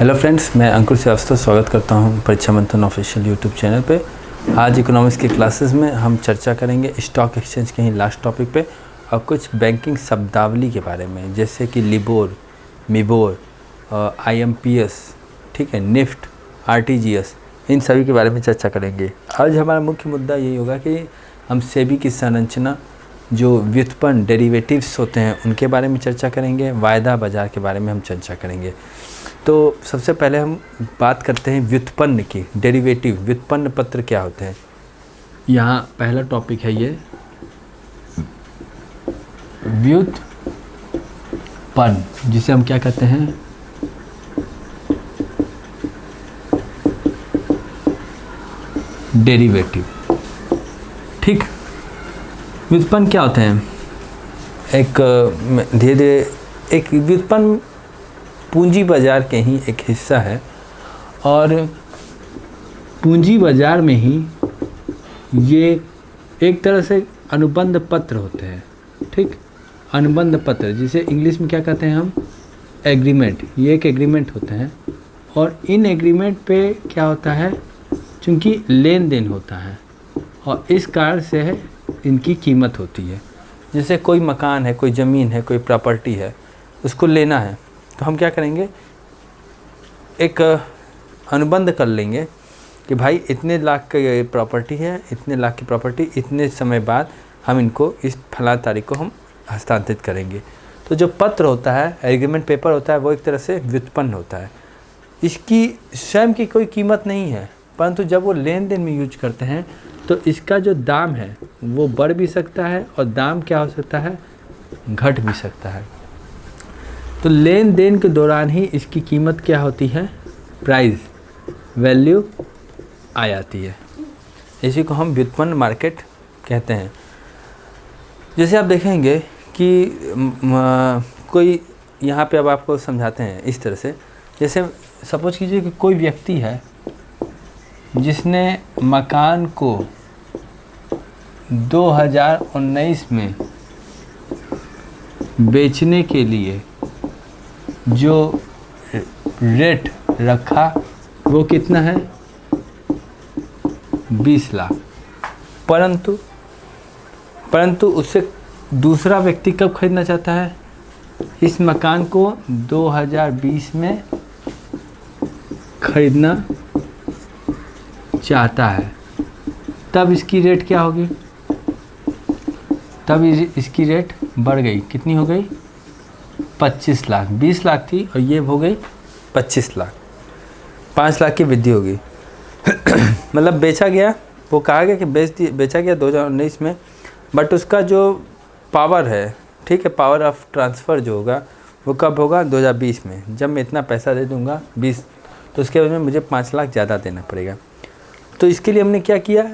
Hello friends, मैं अंकुर श्रीवास्तव स्वागत करता हूं परीक्षा मंथन ऑफिशियल यूट्यूब चैनल पे। आज इकोनॉमिक्स के क्लासेस में हम चर्चा करेंगे स्टॉक एक्सचेंज के ही लास्ट टॉपिक पे और कुछ बैंकिंग शब्दावली के बारे में, जैसे कि लिबोर, मिबोर, IMPS, ठीक है, निफ्ट, RTGS, इन सभी के बारे में चर्चा करेंगे। आज हमारा मुख्य मुद्दा यही होगा कि हम सेबी की संरचना, जो व्युत्पन्न डेरिवेटिव्स होते हैं उनके बारे में चर्चा करेंगे, वायदा बाजार के बारे में हम चर्चा करेंगे। तो सबसे पहले हम बात करते हैं व्युत्पन्न की, डेरिवेटिव, व्युत्पन्न पत्र क्या होते हैं। यहाँ पहला टॉपिक है ये व्युत्पन्न, जिसे हम क्या कहते हैं, डेरिवेटिव। ठीक, व्युत्पन्न क्या होते हैं? एक धीरे धीरे एक व्युत्पन्न पूंजी बाजार के ही एक हिस्सा है और पूंजी बाजार में ही ये एक तरह से अनुबंध पत्र होते हैं। ठीक, अनुबंध पत्र जिसे इंग्लिश में क्या कहते हैं हम, एग्रीमेंट। ये एक एग्रीमेंट होते हैं और इन एग्रीमेंट पे क्या होता है, चूँकि लेन देन होता है और इस कारण से इनकी कीमत होती है। जैसे कोई मकान है, कोई ज़मीन है, कोई प्रॉपर्टी है, उसको लेना है तो हम क्या करेंगे, एक अनुबंध कर लेंगे कि भाई इतने लाख का ये प्रॉपर्टी है, इतने लाख की प्रॉपर्टी, इतने समय बाद हम इनको इस फला तारीख को हम हस्तांतरित करेंगे। तो जो पत्र होता है, एग्रीमेंट पेपर होता है, वो एक तरह से व्युत्पन्न होता है। इसकी स्वयं की कोई कीमत नहीं है, परंतु जब वो लेन देन में यूज करते हैं तो इसका जो दाम है वो बढ़ भी सकता है और दाम क्या हो सकता है, घट भी सकता है। तो लेन देन के दौरान ही इसकी कीमत क्या होती है, प्राइस, वैल्यू आ जाती है। इसी को हम व्युत्पन्न मार्केट कहते हैं। जैसे आप देखेंगे कि कोई यहाँ पे अब आपको समझाते हैं इस तरह से, जैसे सपोज कीजिए कि कोई व्यक्ति है जिसने मकान को 2019 में बेचने के लिए जो रेट रखा वो कितना है, 20 लाख। परंतु उससे दूसरा व्यक्ति कब खरीदना चाहता है, इस मकान को 2020 में खरीदना चाहता है। तब इसकी रेट क्या होगी, तब इसकी रेट बढ़ गई, कितनी हो गई, 25 लाख। 20 लाख थी और ये हो गई 25 लाख, 5 लाख की वृद्धि होगी। मतलब बेचा गया, वो कहा गया कि बेचा गया 2019 में, बट उसका जो पावर है, ठीक है, पावर ऑफ ट्रांसफ़र जो होगा वो कब होगा, 2020 में। जब मैं इतना पैसा दे दूंगा 20, तो उसके बाद में मुझे 5 लाख ज़्यादा देना पड़ेगा। तो इसके लिए हमने क्या किया,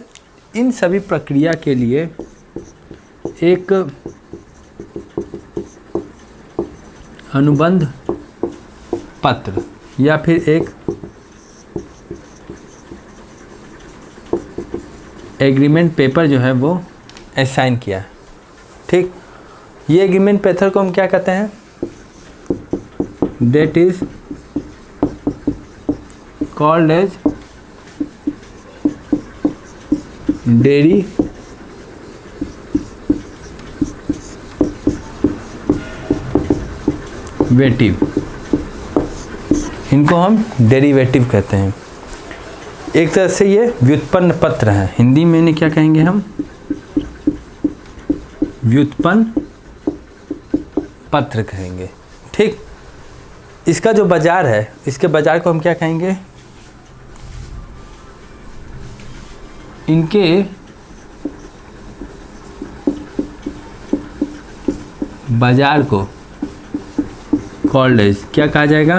इन सभी प्रक्रिया के लिए एक अनुबंध पत्र या फिर एक एग्रीमेंट पेपर जो है वो असाइन किया। ठीक, ये एग्रीमेंट पेपर को हम क्या कहते हैं, that is called as derivative. इनको हम डेरिवेटिव कहते हैं। एक तरह से ये व्युत्पन्न पत्र है, हिंदी में इन्हें क्या कहेंगे हम, व्युत्पन्न पत्र कहेंगे। ठीक, इसका जो बाजार है, इसके बाजार को हम क्या कहेंगे, इनके बाजार को कॉल्ड एज क्या कहा जाएगा,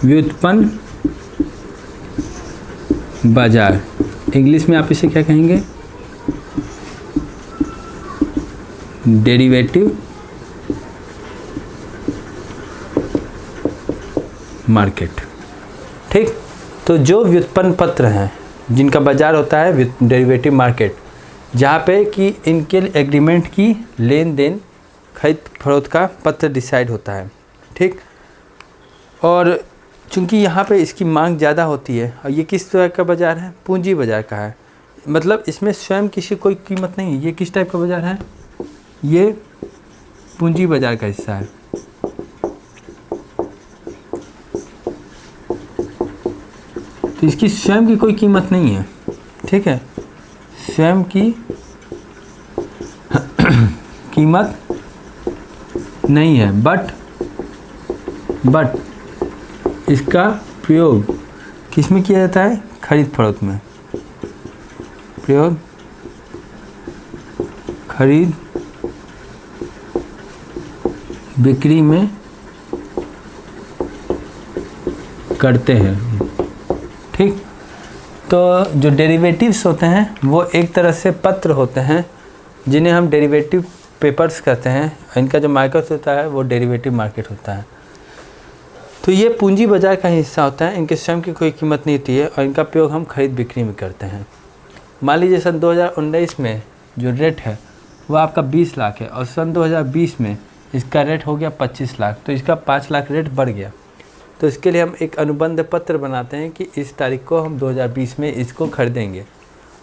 व्युत्पन्न बाजार। इंग्लिश में आप इसे क्या कहेंगे, डेरिवेटिव मार्केट। ठीक, तो जो व्युत्पन्न पत्र हैं जिनका बाजार होता है डेरिवेटिव मार्केट, जहाँ पे कि इनके एग्रीमेंट की लेन देन खरीद फरोख्त का पत्र डिसाइड होता है। ठीक, और चूँकि यहाँ पे इसकी मांग ज़्यादा होती है और ये किस तरह का बाज़ार है, पूंजी बाज़ार का है, मतलब इसमें स्वयं किसी कोई कीमत नहीं है। ये किस टाइप का बाज़ार है, ये पूंजी बाज़ार का हिस्सा है। तो इसकी स्वयं की कोई कीमत नहीं है, ठीक है, स्वयं की कीमत नहीं है, बट इसका प्रयोग किस में किया जाता है, खरीद फरोख्त में, प्रयोग खरीद बिक्री में करते हैं, ठीक। तो जो डेरिवेटिव्स होते हैं वो एक तरह से पत्र होते हैं जिन्हें हम डेरिवेटिव पेपर्स कहते हैं। इनका जो मार्केट होता है वो डेरिवेटिव मार्केट होता है। तो ये पूंजी बाज़ार का हिस्सा होता है, इनके स्वयं की कोई कीमत नहीं होती है और इनका प्रयोग हम खरीद बिक्री में करते हैं। मान लीजिए सन 2019 में जो रेट है वो आपका 20 लाख है और सन 2020 में इसका रेट हो गया 25 लाख, तो इसका 5 लाख रेट बढ़ गया। तो इसके लिए हम एक अनुबंध पत्र बनाते हैं कि इस तारीख को हम 2020 में इसको खरीदेंगे।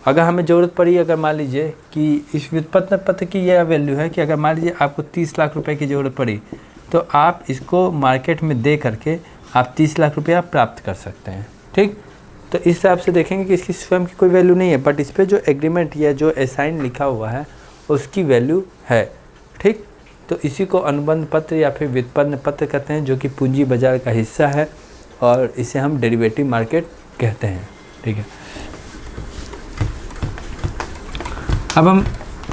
अगर हमें ज़रूरत पड़ी, अगर मान लीजिए कि इस व्युत्पन्न पत्र की यह वैल्यू है कि अगर मान लीजिए आपको 30 लाख रुपए की ज़रूरत पड़ी तो आप इसको मार्केट में दे करके आप 30 लाख रुपया प्राप्त कर सकते हैं, ठीक। तो इस हिसाब से देखेंगे कि इसकी स्वयं की कोई वैल्यू नहीं है, बट इस पर जो एग्रीमेंट या जो असाइन लिखा हुआ है उसकी वैल्यू है, ठीक। तो इसी को अनुबंध पत्र या फिर व्युत्पन्न पत्र कहते हैं, जो कि पूंजी बाजार का हिस्सा है और इसे हम डेरिवेटिव मार्केट कहते हैं, ठीक है। अब हम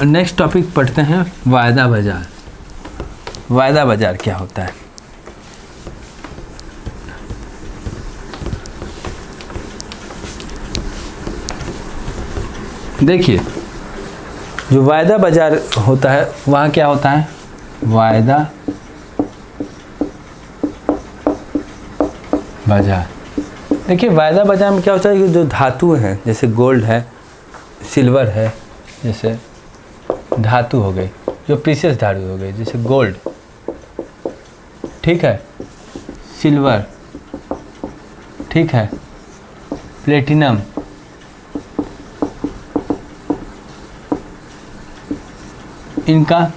नेक्स्ट टॉपिक पढ़ते हैं, वायदा बाजार। वायदा बाजार क्या होता है? देखिए, जो वायदा बाजार होता है वहाँ क्या होता है, वायदा बाजार। देखिए, वायदा बाजार में क्या होता है कि जो धातु हैं, जैसे गोल्ड है, सिल्वर है, जैसे धातु हो गई, जो प्रीशियस धातु हो गई, जैसे गोल्ड, ठीक है, सिल्वर, ठीक है, प्लेटिनम, इनका,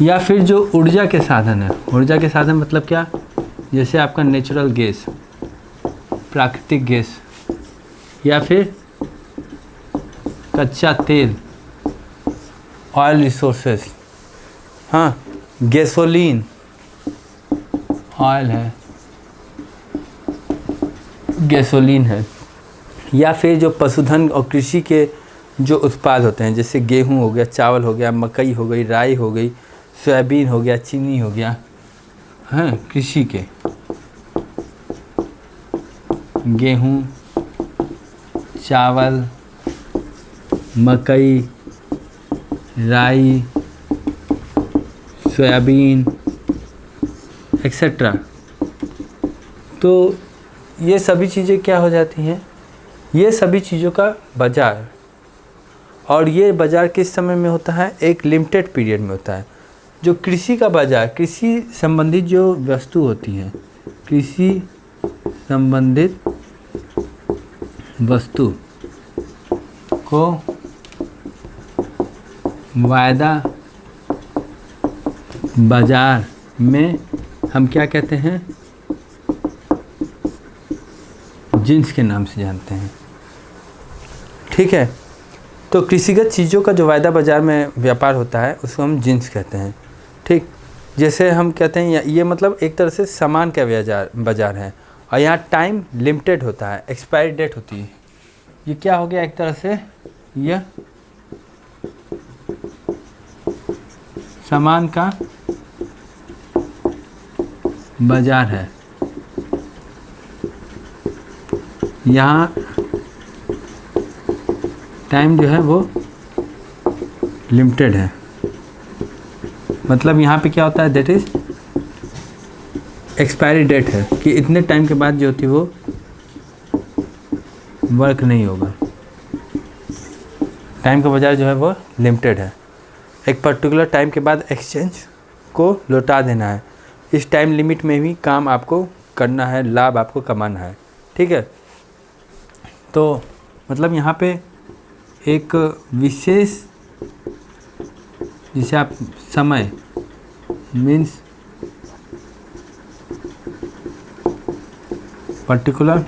या फिर जो ऊर्जा के साधन है, ऊर्जा के साधन मतलब क्या, जैसे आपका नेचुरल गैस, प्राकृतिक गैस, या फिर कच्चा तेल, ऑयल रिसोर्सेस, हाँ, गैसोलीन, ऑयल है, गैसोलीन है, या फिर जो पशुधन और कृषि के जो उत्पाद होते हैं, जैसे गेहूं हो गया, चावल हो गया, मकई हो गई, राई हो गई, सोयाबीन हो गया, चीनी हो गया, हाँ, कृषि के गेहूं, चावल, मकई, राई, सोयाबीन एक्सेट्रा। तो ये सभी चीज़ें क्या हो जाती हैं, ये सभी चीज़ों का बाज़ार। और ये बाज़ार किस समय में होता है, एक लिमिटेड पीरियड में होता है। जो कृषि का बाज़ार, कृषि संबंधित जो वस्तु होती हैं, कृषि संबंधित वस्तु को वायदा बाज़ार में हम क्या कहते हैं, जिन्स के नाम से जानते हैं, ठीक है। तो कृषिगत चीज़ों का जो वायदा बाज़ार में व्यापार होता है उसको हम जिन्स कहते हैं, ठीक। जैसे हम कहते हैं ये मतलब एक तरह से सामान का बाज़ार है और यहाँ टाइम लिमिटेड होता है, एक्सपायरी डेट होती है। ये क्या हो गया, एक तरह से यह सामान का बाज़ार है। यहाँ टाइम जो है वो लिमिटेड है, मतलब यहाँ पे क्या होता है, दैट इज़ एक्सपायरी डेट है कि इतने टाइम के बाद जो होती है वो वर्क नहीं होगा। टाइम का बाज़ार जो है वो लिमिटेड है, एक पर्टिकुलर टाइम के बाद एक्सचेंज को लौटा देना है। इस टाइम लिमिट में भी काम आपको करना है, लाभ आपको कमाना है, ठीक है। तो मतलब यहाँ पे एक विशेष, जिसे आप समय मीन्स पर्टिकुलर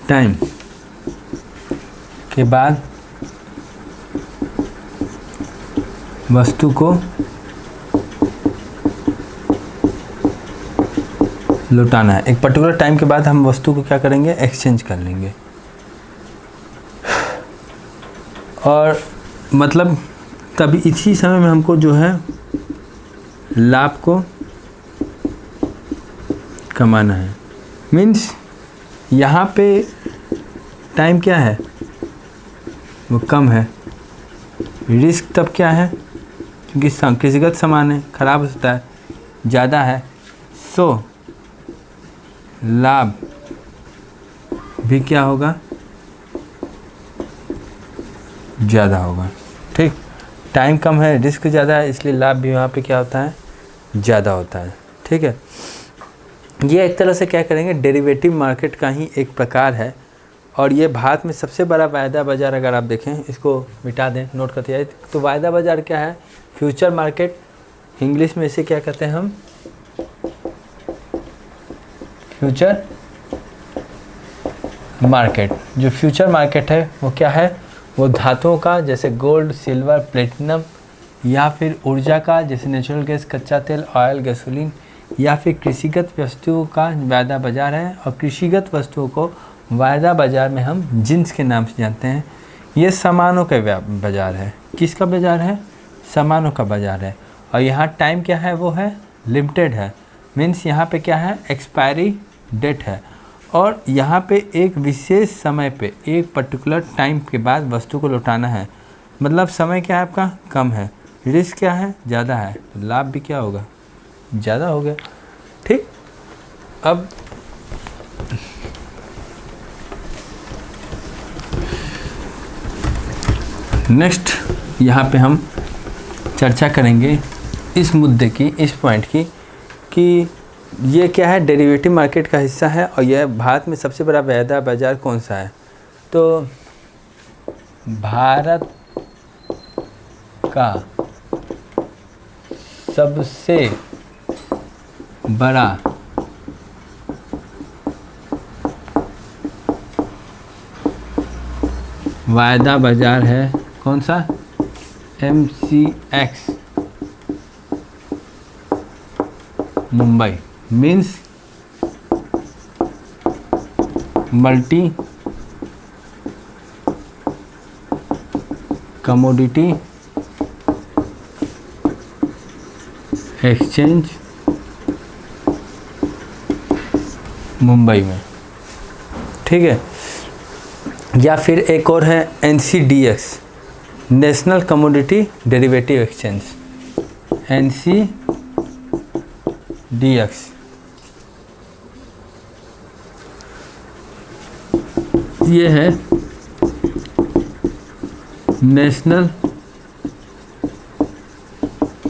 टाइम के बाद वस्तु को लौटाना है। एक पर्टिकुलर टाइम के बाद हम वस्तु को क्या करेंगे, एक्सचेंज कर लेंगे। और मतलब तभी इसी समय में हमको जो है लाभ को कमाना है। मीन्स यहाँ पे टाइम क्या है, वो कम है। रिस्क तब क्या है, क्योंकि कृषिगत सामान है, खराब हो सकता है, ज़्यादा है, सो लाभ भी क्या होगा, ज़्यादा होगा, ठीक। टाइम कम है, रिस्क ज़्यादा है, इसलिए लाभ भी वहाँ पे क्या होता है, ज़्यादा होता है, ठीक है। ये एक तरह से क्या करेंगे, डेरिवेटिव मार्केट का ही एक प्रकार है। और ये भारत में सबसे बड़ा वायदा बाज़ार, अगर आप देखें, इसको मिटा दें, नोट करते जाए, तो वायदा बाज़ार क्या है, फ्यूचर मार्केट, इंग्लिश में इसे क्या कहते हैं हम, फ्यूचर मार्केट। जो फ्यूचर मार्केट है वो क्या है, वो धातुओं का, जैसे गोल्ड, सिल्वर, प्लेटिनम, या फिर ऊर्जा का, जैसे नेचुरल गैस, कच्चा तेल, ऑयल, गैसोलीन, या फिर कृषिगत वस्तुओं का वायदा बाज़ार है। और कृषिगत वस्तुओं को वायदा बाज़ार में हम जिन्स के नाम से जानते हैं। ये सामानों का बाज़ार है। किसका बाज़ार है, सामानों का बाज़ार है। और यहाँ टाइम क्या है, वो है लिमिटेड है। मीन्स यहाँ पे क्या है, एक्सपायरी डेट है। और यहाँ पे एक विशेष समय पे, एक पर्टिकुलर टाइम के बाद वस्तु को लौटाना है। मतलब समय क्या है आपका, कम है, रिस्क क्या है, ज़्यादा है, तो लाभ भी क्या होगा, ज़्यादा हो गया, ठीक। अब नेक्स्ट यहाँ पे हम चर्चा करेंगे इस मुद्दे की, इस पॉइंट की, कि ये क्या है, डेरिवेटिव मार्केट का हिस्सा है। और यह भारत में सबसे बड़ा वायदा बाज़ार कौन सा है, तो भारत का सबसे बड़ा वायदा बाज़ार है कौन सा, MCX Mumbai. Means multi commodity exchange Mumbai में, ठीक है। या फिर एक और है NCDX, national commodity derivative exchange, NCDX। ये है नेशनल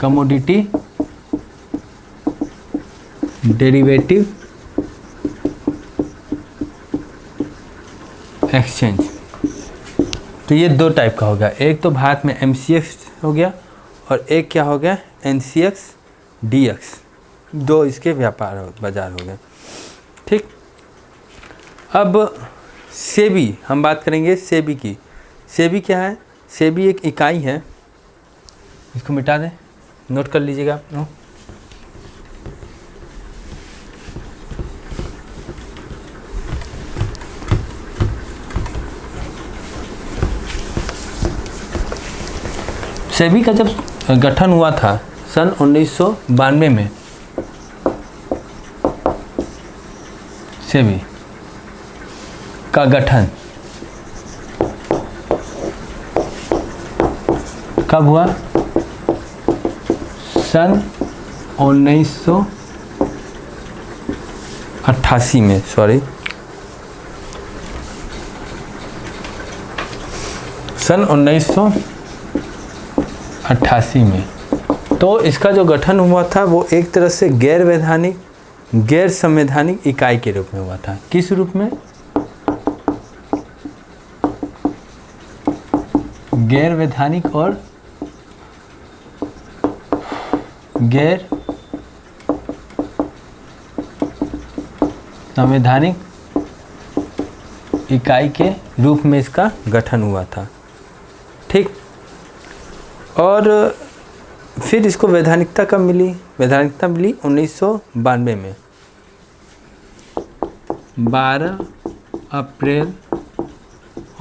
कमोडिटी डेरिवेटिव एक्सचेंज। तो ये दो टाइप का हो गया, एक तो भारत में MCX हो गया और एक क्या हो गया, NCX-DX। दो इसके व्यापार बाजार हो गए, ठीक। अब सेबी हम बात करेंगे, सेबी की। सेबी क्या है, सेबी एक इकाई है, इसको मिटा दें, नोट कर लीजिएगा आप लोग। सेबी का जब गठन हुआ था सन 1992 में, सेबी का गठन कब हुआ, सन 1988 में, सन 1988 में। तो इसका जो गठन हुआ था वो एक तरह से गैर वैधानिक गैर संवैधानिक इकाई के रूप में हुआ था। किस रूप में? गैर वैधानिक और गैर संवैधानिक इकाई के रूप में इसका गठन हुआ था। ठीक। और फिर इसको वैधानिकता कब मिली? वैधानिकता मिली 1992 में। 12 अप्रैल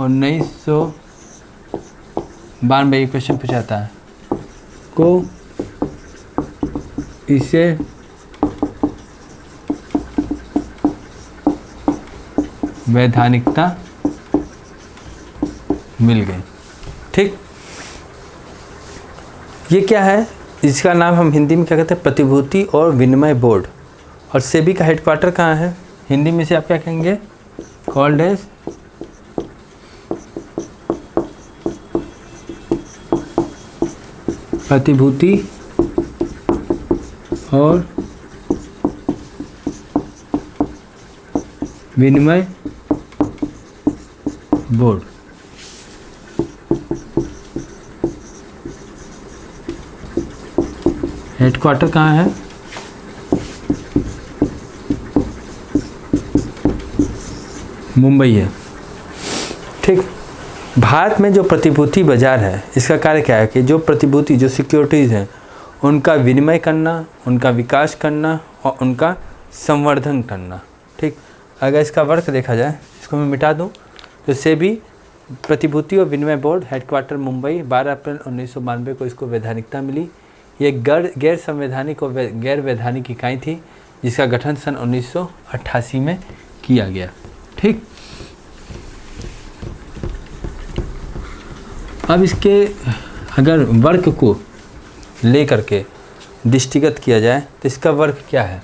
1992 ये क्वेश्चन पूछाता है को इसे वैधानिकता मिल गई। ठीक। ये क्या है? इसका नाम हम हिंदी में क्या कहते हैं? प्रतिभूति और विनिमय बोर्ड। और सेबी का हेडक्वार्टर कहाँ है? हिंदी में से आप क्या कहेंगे? कॉल्ड एज प्रतिभूति और विनिमय बोर्ड। हेडक्वार्टर कहाँ है? मुंबई है। ठीक। भारत में जो प्रतिभूति बाजार है, इसका कार्य क्या है कि जो प्रतिभूति, जो सिक्योरिटीज़ हैं, उनका विनिमय करना, उनका विकास करना और उनका संवर्धन करना। ठीक। अगर इसका वर्क देखा जाए, इसको मैं मिटा दूं, तो सेबी प्रतिभूति और विनिमय बोर्ड, हेडक्वार्टर मुंबई, 12 अप्रैल 1992 को इसको वैधानिकता मिली। ये गैर संवैधानिक और गैर वैधानिक इकाई थी जिसका गठन सन 1988 में किया गया। ठीक। अब इसके अगर वर्क को लेकर के दृष्टिगत किया जाए तो इसका वर्क क्या है?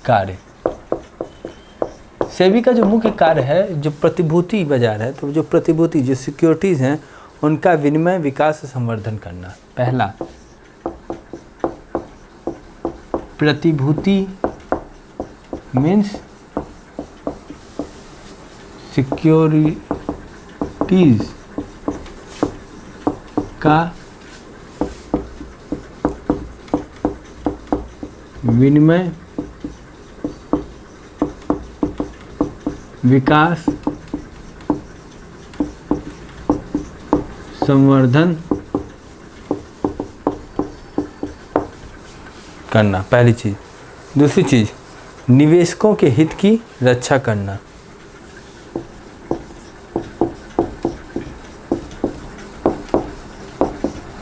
कार्य। सेबी का जो मुख्य कार्य है, जो प्रतिभूति बाजार है, तो जो प्रतिभूति, जो सिक्योरिटीज़ हैं, उनका विनिमय, विकास और संवर्धन करना। पहला, प्रतिभूति मीन्स सिक्योरिटीज का विनिमय, विकास, संवर्धन करना, पहली चीज़। दूसरी चीज़, निवेशकों के हित की रक्षा करना।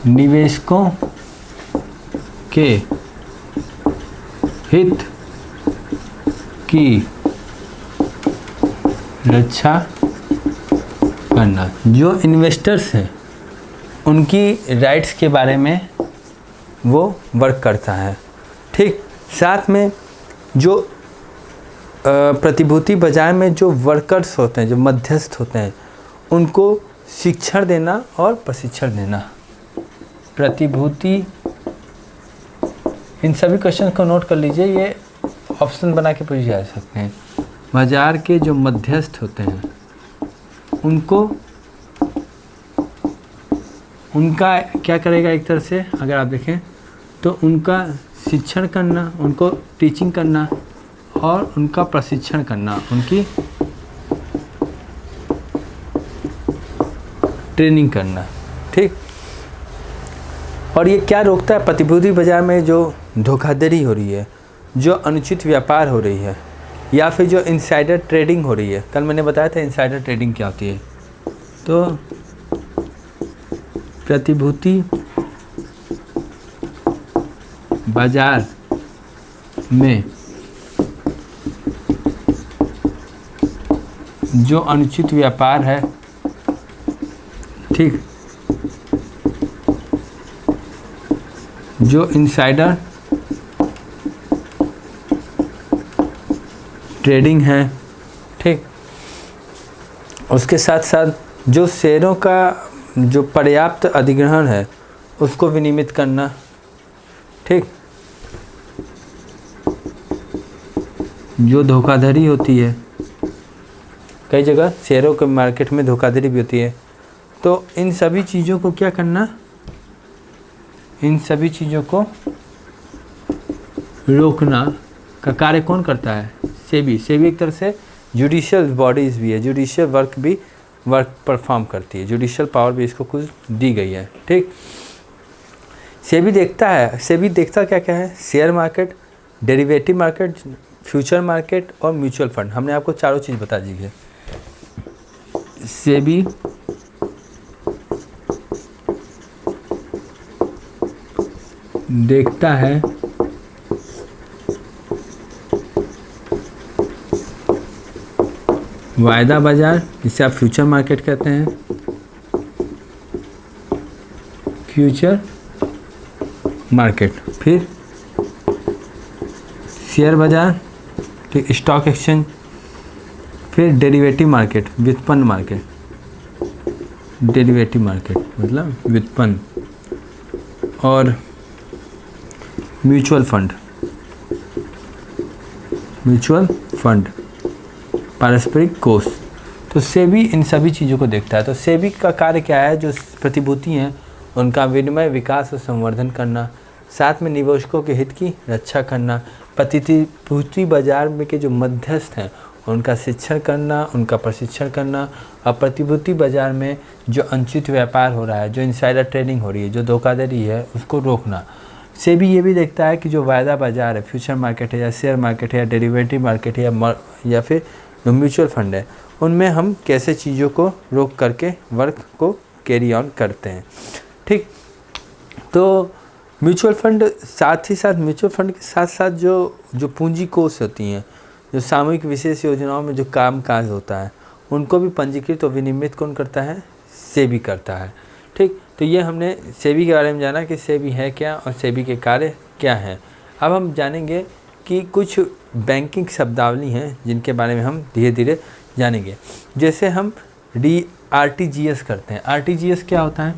निवेशकों के हित की रक्षा करना। जो इन्वेस्टर्स हैं उनकी राइट्स के बारे में वो वर्क करता है। ठीक। साथ में जो प्रतिभूति बाजार में जो वर्कर्स होते हैं, जो मध्यस्थ होते हैं, उनको शिक्षण देना और प्रशिक्षण देना। प्रतिभूति, इन सभी क्वेश्चन को नोट कर लीजिए, ये ऑप्शन बना के पूछे जा सकते हैं। बाजार के जो मध्यस्थ होते हैं उनको, उनका क्या करेगा? एक तरह से अगर आप देखें तो उनका शिक्षण करना, उनको टीचिंग करना और उनका प्रशिक्षण करना, उनकी ट्रेनिंग करना। ठीक। और ये क्या रोकता है? प्रतिभूति बाजार में जो धोखाधड़ी हो रही है, जो अनुचित व्यापार हो रही है, या फिर जो इनसाइडर ट्रेडिंग हो रही है। कल मैंने बताया था इनसाइडर ट्रेडिंग क्या होती है। तो प्रतिभूति बाजार में जो अनुचित व्यापार है, ठीक, जो इनसाइडर ट्रेडिंग है, ठीक, उसके साथ साथ जो शेयरों का जो पर्याप्त अधिग्रहण है उसको विनियमित करना। ठीक। जो धोखाधड़ी होती है, कई जगह शेयरों के मार्केट में धोखाधड़ी भी होती है, तो इन सभी चीज़ों को क्या करना, इन सभी चीज़ों को रोकना का कार्य कौन करता है? सेबी। सेबी एक तरह से जुडिशियल बॉडीज़ भी है, जुडिशियल वर्क परफॉर्म करती है, जुडिशियल पावर भी इसको कुछ दी गई है। ठीक, सेबी देखता क्या क्या है? Share market, derivative market, future market और म्यूचुअल फंड। हमने आपको चारों चीज़ बता दी है। सेबी देखता है वायदा बाजार, जिसे आप फ्यूचर मार्केट कहते हैं, फ्यूचर मार्केट, फिर शेयर बाजार, फिर स्टॉक एक्सचेंज, फिर डेरिवेटिव मार्केट, व्युत्पन्न मार्केट, डेरिवेटिव मार्केट मतलब व्युत्पन्न, और म्यूचुअल फंड, पारस्परिक कोष। तो सेबी इन सभी चीज़ों को देखता है। तो सेबी का कार्य क्या है? जो प्रतिभूति हैं उनका विनिमय, विकास और संवर्धन करना, साथ में निवेशकों के हित की रक्षा करना, प्रतिभूति बाजार में के जो मध्यस्थ हैं उनका शिक्षण करना, उनका प्रशिक्षण करना, और प्रतिभूति बाजार में जो अनुचित व्यापार हो रहा है, जो इनसाइडर ट्रेडिंग हो रही है, जो धोखाधड़ी है, उसको रोकना। सेबी ये भी देखता है कि जो वायदा बाजार है, फ्यूचर मार्केट है या शेयर मार्केट है या डेरिवेटिव मार्केट है या फिर म्यूचुअल फंड है, उनमें हम कैसे चीज़ों को रोक करके वर्क को कैरी ऑन करते हैं। ठीक, तो म्यूचुअल फंड म्यूचुअल फंड के साथ साथ जो पूंजी कोष होती हैं, जो सामूहिक विशेष योजनाओं में जो काम काज होता है, उनको भी पंजीकृत और विनियमित कौन करता है? सेबी करता है। ठीक, तो ये हमने सेबी के बारे में जाना कि सेबी है क्या और सेबी के कार्य क्या हैं। अब हम जानेंगे कि कुछ बैंकिंग शब्दावली हैं जिनके बारे में हम धीरे धीरे जानेंगे। जैसे हम RTGS करते हैं। RTGS क्या होता है?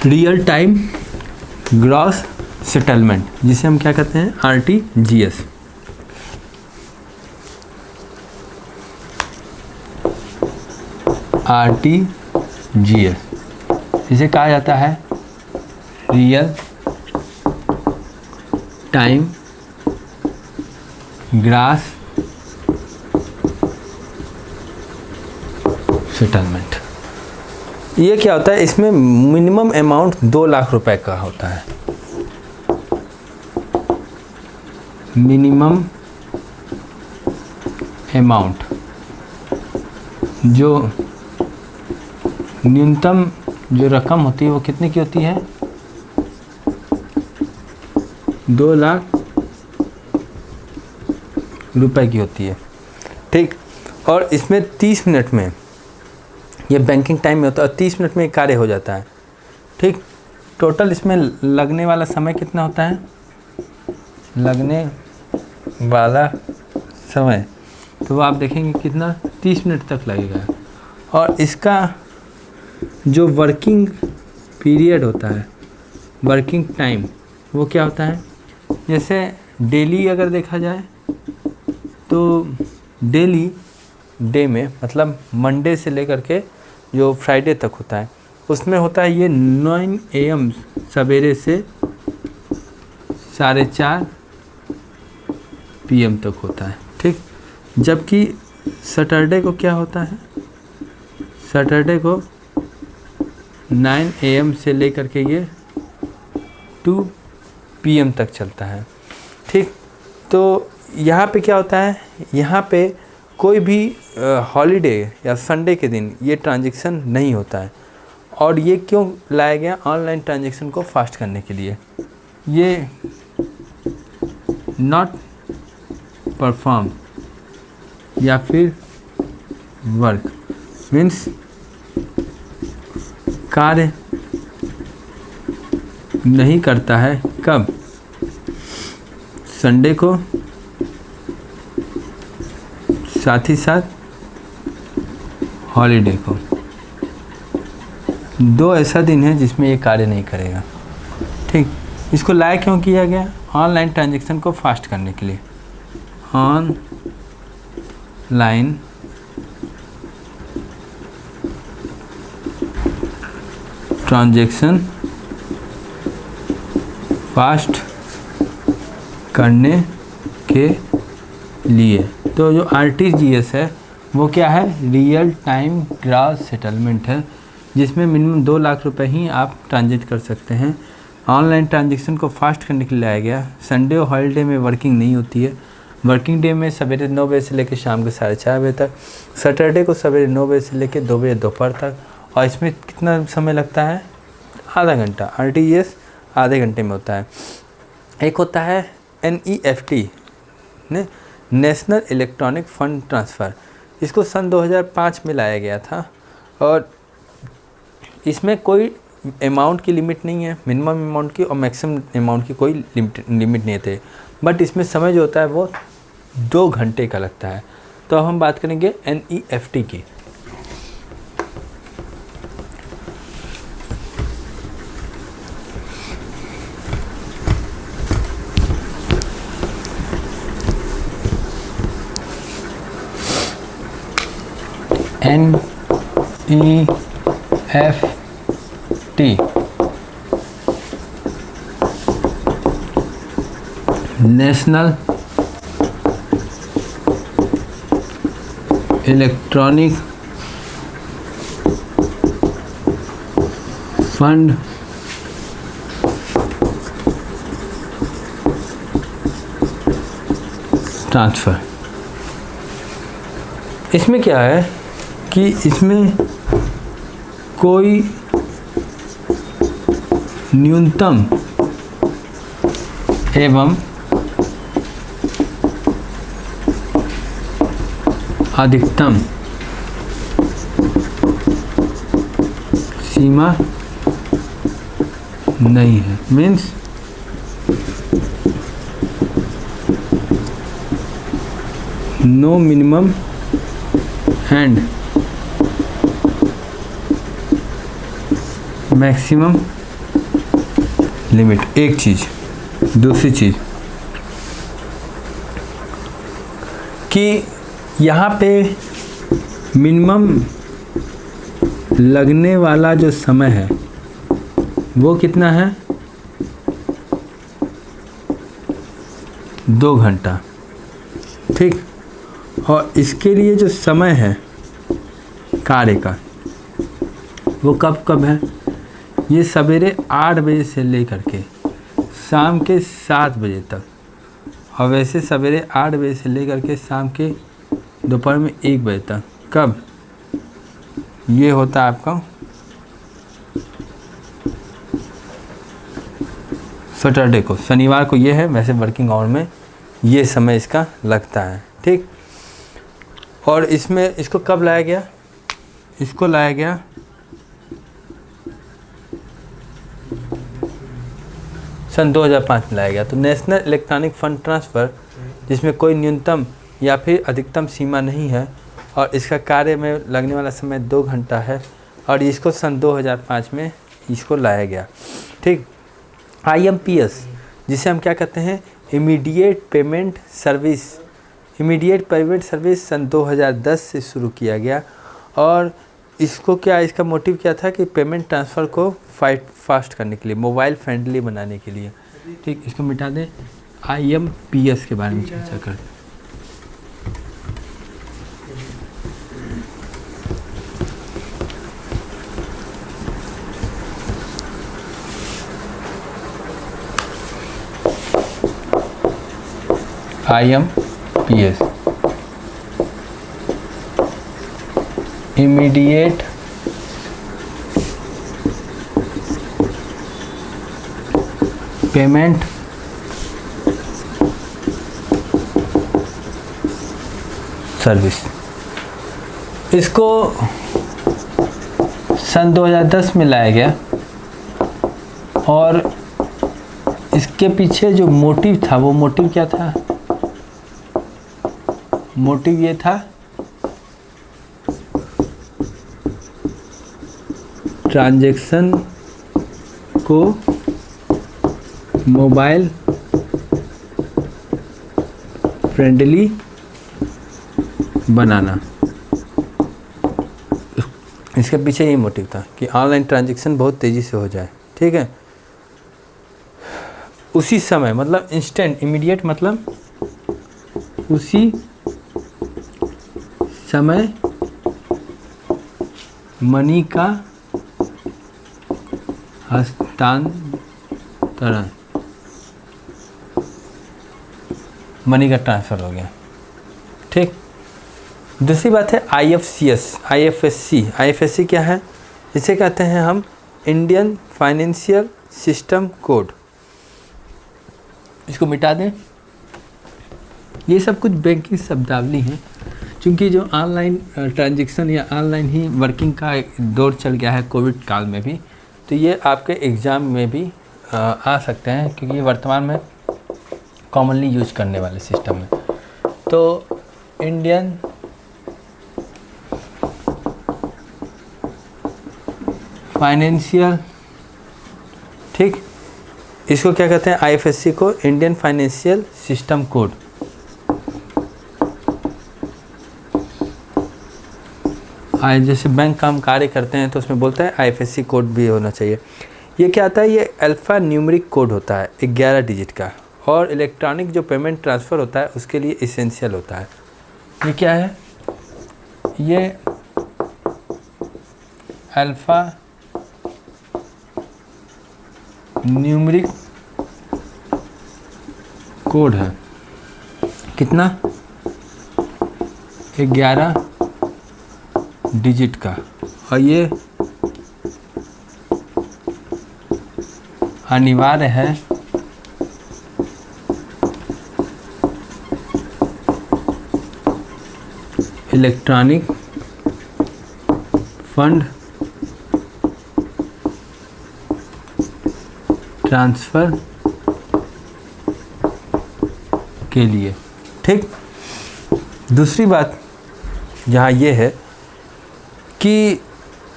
रियल टाइम ग्रॉस सेटलमेंट, जिसे हम क्या कहते हैं? RTGS। RTGS इसे कहा जाता है रियल टाइम ग्रॉस सेटलमेंट। ये क्या होता है? इसमें मिनिमम अमाउंट 2 लाख रुपए का होता है। मिनिमम अमाउंट, जो न्यूनतम जो रकम होती है वो कितने की होती है? 2 लाख रुपए की होती है। ठीक, और इसमें 30 मिनट में, ये बैंकिंग टाइम में होता है और 30 मिनट में एक कार्य हो जाता है। ठीक, टोटल इसमें लगने वाला समय कितना होता है? लगने वाला समय तो आप देखेंगे कितना, 30 मिनट तक लगेगा। और इसका जो वर्किंग पीरियड होता है, वर्किंग टाइम, वो क्या होता है? जैसे डेली अगर देखा जाए तो डेली डे में मतलब मंडे से लेकर के जो फ्राइडे तक होता है, उसमें होता है ये 9 AM सवेरे से 4:30 PM तक होता है। ठीक, जबकि सैटरडे को क्या होता है? सैटरडे को 9 AM से लेकर के ये 2 PM तक चलता है। ठीक, तो यहाँ पे क्या होता है? यहाँ पे कोई भी हॉलीडे या संडे के दिन ये ट्रांजैक्शन नहीं होता है। और ये क्यों लाया गया? ऑनलाइन ट्रांजैक्शन को फास्ट करने के लिए। ये नॉट परफॉर्म या फिर वर्क मीन्स कार्य नहीं करता है। कब? संडे को, साथ ही साथ हॉलीडे को। दो ऐसा दिन है जिसमें ये कार्य नहीं करेगा। ठीक, इसको लाया क्यों किया गया? ऑनलाइन ट्रांजैक्शन को फास्ट करने के लिए। ऑनलाइन ट्रांजैक्शन फास्ट करने के लिए। तो जो RTGS है वो क्या है? रियल टाइम ग्रॉस सेटलमेंट है, जिसमें मिनिमम 2 लाख रुपए ही आप ट्रांजेक्ट कर सकते हैं। ऑनलाइन ट्रांजैक्शन को फास्ट करने के लिए लाया गया। संडे और हॉलीडे में वर्किंग नहीं होती है। वर्किंग डे में सवेरे 9 बजे से लेकर शाम के 4:30 बजे तक, सैटरडे को सवेरे 9 बजे से लेकर 2 बजे दोपहर तक। और इसमें कितना समय लगता है? आधा घंटा। RTGS आधे घंटे में होता है। एक होता है NEFT, national electronic fund transfer. इसको सन 2005 में लाया गया था और इसमें कोई अमाउंट की लिमिट नहीं है, मिनिमम अमाउंट की और मैक्सिमम अमाउंट की कोई लिमिट नहीं थे। बट इसमें समय जो होता है वो 2 घंटे का लगता है। तो अब हम बात करेंगे NEFT की। NEFT national electronic fund transfer. इसमें क्या है कि इसमें कोई न्यूनतम एवं अधिकतम सीमा नहीं है। Means no minimum and maximum limit. एक चीज़। दूसरी चीज़ कि यहाँ पे मिनिमम लगने वाला जो समय है वो कितना है? 2 घंटा। ठीक, और इसके लिए जो समय है कार्य का वो कब कब है? ये सवेरे 8 बजे से लेकर के शाम के 7 बजे तक, और वैसे सवेरे 8 बजे से लेकर के शाम के दोपहर में 1 बजे तक। कब? ये होता है आपका सैटरडे को, शनिवार को ये है। वैसे वर्किंग आवर में ये समय इसका लगता है। ठीक, और इसमें इसको कब लाया गया? इसको लाया गया सन 2005 में लाया गया। तो नेशनल इलेक्ट्रॉनिक फंड ट्रांसफ़र, जिसमें कोई न्यूनतम या फिर अधिकतम सीमा नहीं है और इसका कार्य में लगने वाला समय 2 घंटा है, और इसको सन 2005 में इसको लाया गया। ठीक, IMPS, जिसे हम क्या कहते हैं? Immediate payment service. Immediate payment service सन 2010 से शुरू किया गया, और इसको क्या, इसका मोटिव क्या था कि पेमेंट ट्रांसफ़र को फास्ट करने के लिए, मोबाइल फ्रेंडली बनाने के लिए। ठीक, इसको मिटा दें। IMPS के बारे में चर्चा करें। IMPS immediate payment service. इसको सन 2010 में लाया गया, और इसके पीछे जो मोटिव था वो मोटिव क्या था? मोटिव ये था ट्रांजैक्शन को मोबाइल फ्रेंडली बनाना। इसके पीछे यही मोटिव था कि ऑनलाइन ट्रांजैक्शन बहुत तेज़ी से हो जाए। ठीक है, उसी समय मतलब इंस्टेंट, इमीडिएट मतलब उसी समय मनी का हस्तांतरण, मनी का ट्रांसफ़र हो गया। ठीक, दूसरी बात है IFSC क्या है? इसे कहते हैं हम इंडियन फाइनेंशियल सिस्टम कोड। इसको मिटा दें। ये सब कुछ बैंकिंग शब्दावली हैं, क्योंकि जो ऑनलाइन ट्रांजैक्शन या ऑनलाइन ही वर्किंग का एक दौर चल गया है कोविड काल में भी, तो ये आपके एग्ज़ाम में भी आ सकते हैं, क्योंकि वर्तमान में कॉमनली यूज करने वाले सिस्टम है। तो इंडियन फाइनेंशियल, ठीक, इसको क्या कहते हैं? IFSC को इंडियन फाइनेंशियल सिस्टम कोड। जैसे बैंक काम कार्य करते हैं तो उसमें बोलता है IFSC कोड भी होना चाहिए। ये क्या आता है? ये अल्फ़ा न्यूमेरिक कोड होता है 11 डिजिट का, और इलेक्ट्रॉनिक जो पेमेंट ट्रांसफ़र होता है उसके लिए इसेंशियल होता है। ये क्या है? ये अल्फ़ा न्यूमेरिक कोड है। कितना? 11 डिजिट का, और ये अनिवार्य है इलेक्ट्रॉनिक फंड ट्रांसफ़र के लिए। ठीक, दूसरी बात जहाँ ये है कि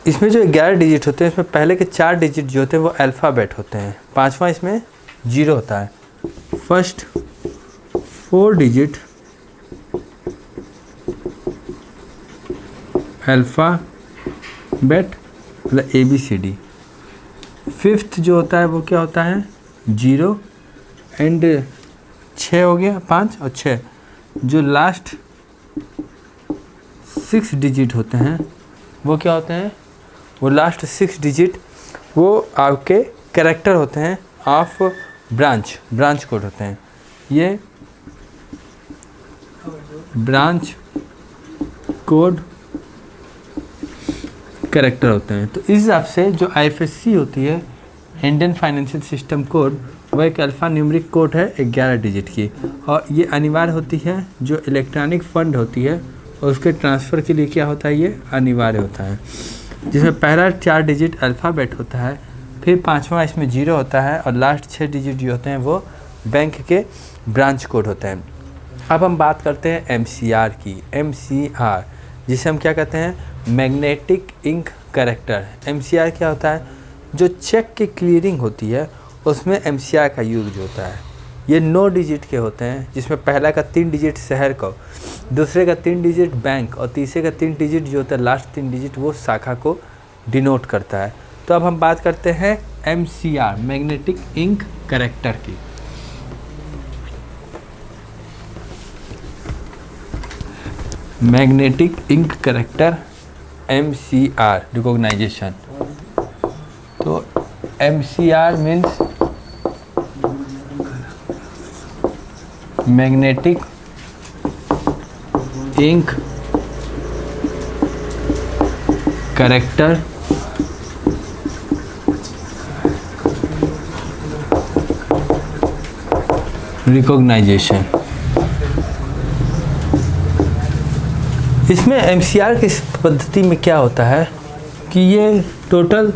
इसमें जो 11 डिजिट होते हैं, इसमें पहले के 4 डिजिट जो होते हैं वो अल्फ़ाबेट होते हैं, 5वां इसमें 0 होता है। फर्स्ट 4 डिजिट अल्फ़ाबेट मतलब ABCD। फिफ्थ जो होता है वो क्या होता है? 0 एंड 6 हो गया, 5 और 6। जो लास्ट 6 डिजिट होते हैं वो क्या होते हैं? वो लास्ट 6 डिजिट वो आपके कैरेक्टर होते हैं ऑफ ब्रांच कोड होते हैं। ये ब्रांच कोड कैरेक्टर होते हैं। तो इस हिसाब से जो IFSC होती है, इंडियन फाइनेंशियल सिस्टम कोड, वह एक अल्फ़ा न्यूमेरिक कोड है 11 डिजिट की, और ये अनिवार्य होती है। जो इलेक्ट्रॉनिक फ़ंड होती है और उसके ट्रांसफ़र के लिए क्या होता है? ये अनिवार्य होता है, जिसमें पहला 4 डिजिट अल्फ़ाबेट होता है, फिर 5वां इसमें 0 होता है, और लास्ट 6 डिजिट जो होते हैं वो बैंक के ब्रांच कोड होते हैं। अब हम बात करते हैं MCR की। MCR जिसे हम क्या कहते हैं? Magnetic ink character. MCR क्या होता है? जो चेक की क्लियरिंग होती है उसमें MCR का यूज होता है। ये 9 डिजिट के होते हैं, जिसमें पहला का 3 डिजिट शहर को, दूसरे का 3 डिजिट बैंक, और तीसरे का 3 डिजिट जो होता है लास्ट 3 डिजिट वो शाखा को डिनोट करता है। तो अब हम बात करते हैं MCR मैग्नेटिक इंक कैरेक्टर की। Magnetic ink character MCR recognization. तो MCR means magnetic ink character recognization. इसमें MCR की पद्धति में क्या होता है कि ये टोटल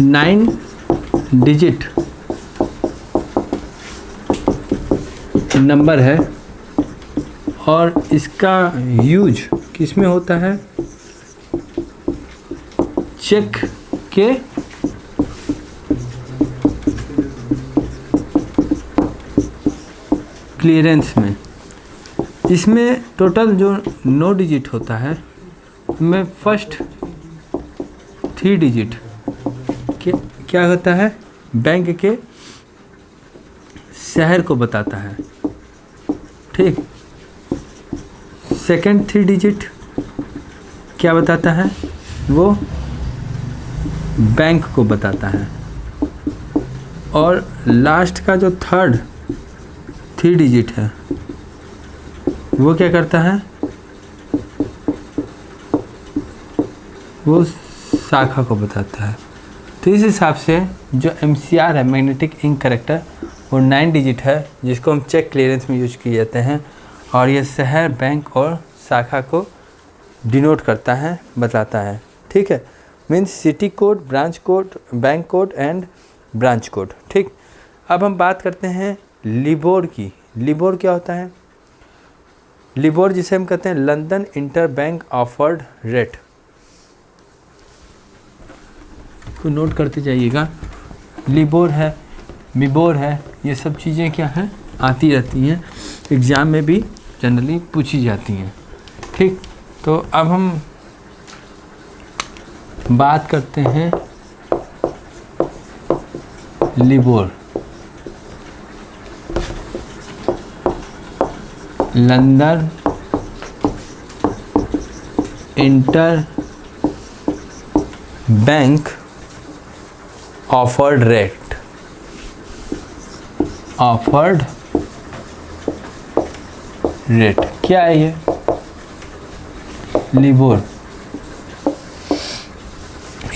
9 डिजिट नंबर है, और इसका यूज किस में होता है? चेक के क्लियरेंस में, इसमें टोटल जो 9 डिजिट होता है में फर्स्ट 3 डिजिट क्या होता है, बैंक के शहर को बताता है, ठीक। सेकंड 3 डिजिट क्या बताता है, वो बैंक को बताता है। और लास्ट का जो थर्ड 3 डिजिट है वो क्या करता है, वो शाखा को बताता है। तो इस हिसाब से जो MCR है, मैग्नेटिक इंक कैरेक्टर, वो 9 डिजिट है जिसको हम चेक क्लियरेंस में यूज किए जाते हैं। और ये शहर, बैंक और शाखा को डिनोट करता है, बताता है, ठीक है। Means city code, branch code, bank code and branch code, ठीक। अब हम बात करते हैं लिबोर की। लिबोर क्या होता है, लिबोर जिसे हम कहते हैं London inter bank offered rate, को नोट करते जाइएगा। लिबोर है, मिबोर है, ये सब चीज़ें क्या हैं, आती रहती हैं, एग्ज़ाम में भी जनरली पूछी जाती हैं, ठीक। तो अब हम बात करते हैं LIBOR. London inter bank offered rate, offered rate क्या है ये, लिबोर।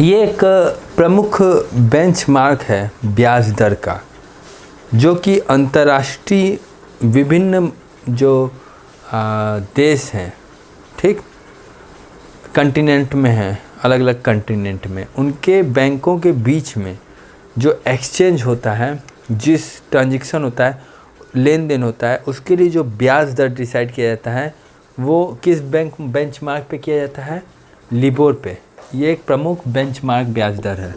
ये एक प्रमुख बेंचमार्क है ब्याज दर का, जो कि अंतर्राष्ट्रीय विभिन्न जो देश हैं, ठीक, कंटिनेंट में हैं, अलग अलग कंटिनेंट में, उनके बैंकों के बीच में जो एक्सचेंज होता है, जिस ट्रांजैक्शन होता है, लेन देन होता है, उसके लिए जो ब्याज दर डिसाइड किया जाता है वो किस बेंचमार्क पे किया जाता है, लिबोर पे। ये एक प्रमुख बेंचमार्क ब्याज दर है।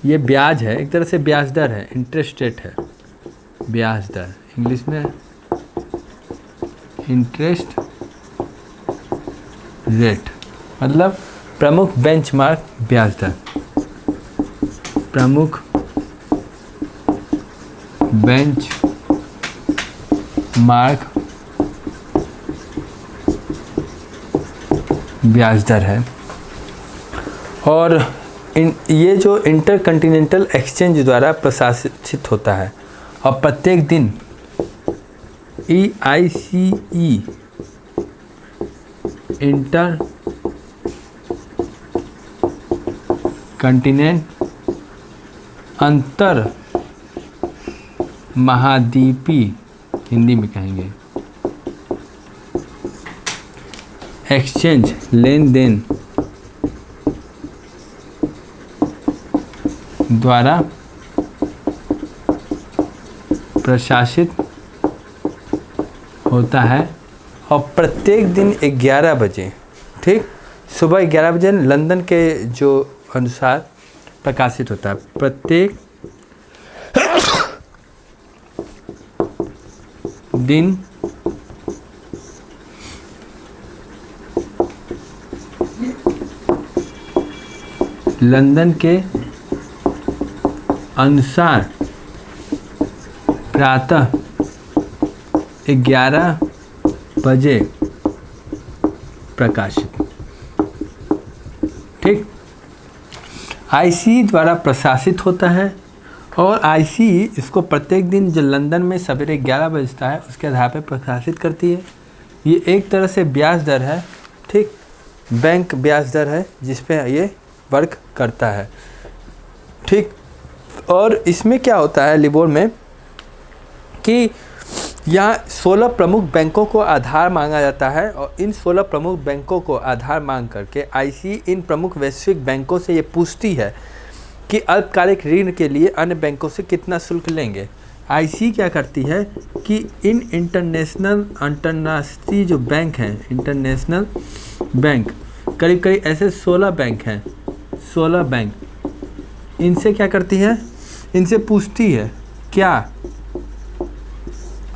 ये ब्याज है, एक तरह से ब्याज दर है, इंटरेस्ट रेट है, ब्याज दर इंग्लिश में इंटरेस्ट रेट, मतलब प्रमुख बेंचमार्क ब्याज दर, प्रमुख बेंच मार्क ब्याज दर है। और ये जो इंटरकंटिनेंटल एक्सचेंज द्वारा प्रशासित होता है, और प्रत्येक दिन EICE इंटर कंटिनेंट अंतर महाद्वीपीय, हिंदी में कहेंगे, एक्सचेंज लेन देन द्वारा प्रशासित होता है। और प्रत्येक दिन 11 बजे, ठीक, सुबह 11 बजे लंदन के जो अनुसार प्रकाशित होता है। प्रत्येक दिन लंदन के अनुसार प्रातः 11 बजे प्रकाशित, ठीक। ICE द्वारा प्रशासित होता है, और ICE इसको प्रत्येक दिन जो लंदन में सवेरे 11 बजता है उसके आधार पर प्रकाशित करती है। ये एक तरह से ब्याज दर है, ठीक, बैंक ब्याज दर है जिस पे ये वर्क करता है, ठीक। और इसमें क्या होता है लिबोर में कि यहाँ 16 प्रमुख बैंकों को आधार मांगा जाता है, और इन 16 प्रमुख बैंकों को आधार मांग करके ICE इन प्रमुख वैश्विक बैंकों से ये पूछती है कि अल्पकालिक ऋण के लिए अन्य बैंकों से कितना शुल्क लेंगे। ICE क्या करती है कि इन अंतर्राष्ट्रीय जो बैंक हैं, इंटरनेशनल बैंक, करीब करीब ऐसे 16 बैंक हैं, 16 बैंक इनसे क्या करती है, इनसे पूछती है क्या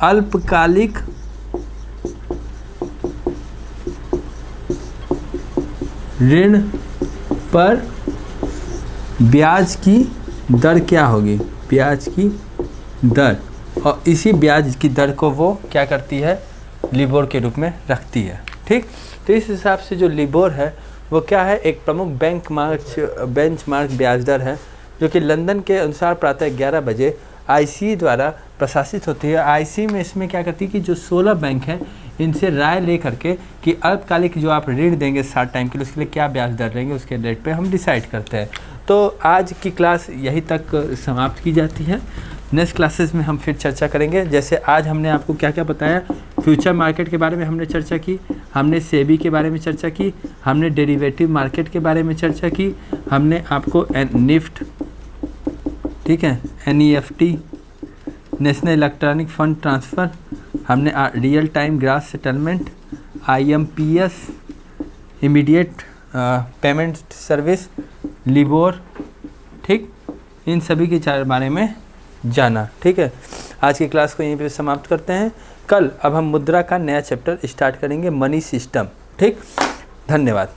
अल्पकालिक ऋण पर ब्याज की दर क्या होगी, ब्याज की दर, और इसी ब्याज की दर को वो क्या करती है, लिबोर के रूप में रखती है। ठीक, तो इस हिसाब से जो लिबोर है वो क्या है, एक प्रमुख बेंचमार्क ब्याज दर है जो कि लंदन के अनुसार प्रातः 11 बजे आईसी द्वारा प्रशासित होती है। आईसी में इसमें क्या करती है कि जो 16 बैंक हैं इनसे राय ले करके कि अल्पकालिक जो आप ऋण देंगे 60 टाइम के लिए उसके लिए क्या ब्याज दर रहेंगे, उसके रेट पे हम डिसाइड करते हैं। तो आज की क्लास यहीं तक समाप्त की जाती है। नेक्स्ट क्लासेस में हम फिर चर्चा करेंगे। जैसे आज हमने आपको क्या क्या बताया, फ्यूचर मार्केट के बारे में हमने चर्चा की, हमने सेबी के बारे में चर्चा की, हमने डेरिवेटिव मार्केट के बारे में चर्चा की, हमने आपको निफ्ट, ठीक है, NEFT, national electronic fund transfer, हमने real time gross settlement, IMPS, immediate payment service, LIBOR, ठीक, इन सभी के बारे में जाना। ठीक है, आज की क्लास को यहीं पे समाप्त करते हैं। कल अब हम मुद्रा का नया चैप्टर स्टार्ट करेंगे, मनी सिस्टम। ठीक, धन्यवाद।